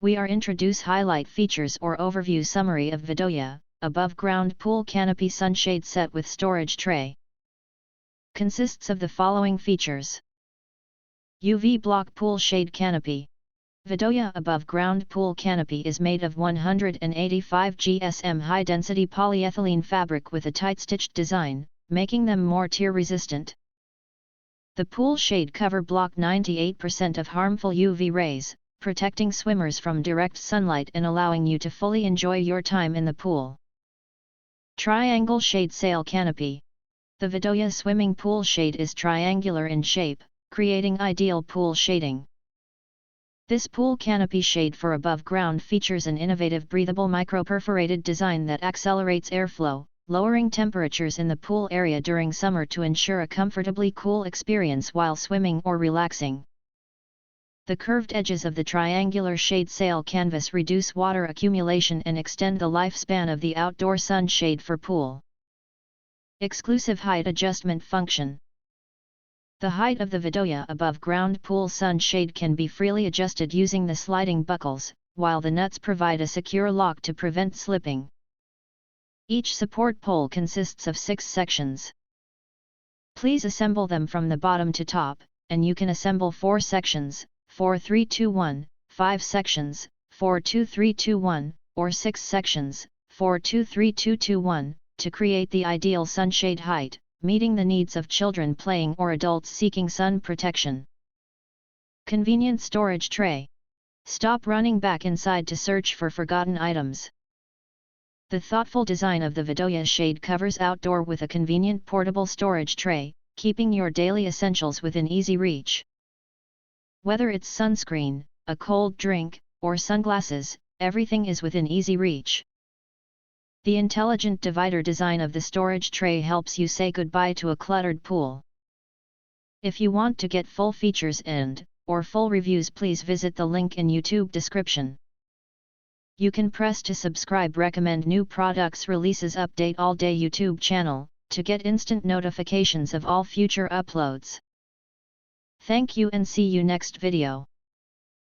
We are introduce highlight features or overview summary of Vidoya, above ground pool canopy sunshade set with storage tray. Consists of the following features. UV block pool shade canopy. Vidoya above ground pool canopy is made of 185 GSM high density polyethylene fabric with a tight stitched design, making them more tear resistant. The pool shade cover block 98% of harmful UV rays, protecting swimmers from direct sunlight and allowing you to fully enjoy your time in the pool. Triangle shade sail canopy. The Vidoya swimming pool shade is triangular in shape, creating ideal pool shading. This pool canopy shade for above ground features an innovative breathable micro-perforated design that accelerates airflow, lowering temperatures in the pool area during summer to ensure a comfortably cool experience while swimming or relaxing. The curved edges of the triangular shade sail canvas reduce water accumulation and extend the lifespan of the outdoor sunshade for pool. Exclusive height adjustment function. The height of the Vidoya above ground pool sunshade can be freely adjusted using the sliding buckles, while the nuts provide a secure lock to prevent slipping. Each support pole consists of 6 sections. Please assemble them from the bottom to top, and you can assemble 4 sections, 4-3-2-1, 5 sections, 4-2-3-2-1, or 6 sections, 4-2-3-2-2-1, to create the ideal sunshade height, meeting the needs of children playing or adults seeking sun protection. Convenient storage tray. Stop running back inside to search for forgotten items. The thoughtful design of the Vidoya shade covers outdoor with a convenient portable storage tray, keeping your daily essentials within easy reach. Whether it's sunscreen, a cold drink, or sunglasses, everything is within easy reach. The intelligent divider design of the storage tray helps you say goodbye to a cluttered pool. If you want to get full features or full reviews, please visit the link in YouTube description. You can press to subscribe, recommend new products releases, update all day YouTube channel, to get instant notifications of all future uploads. Thank you and see you next video.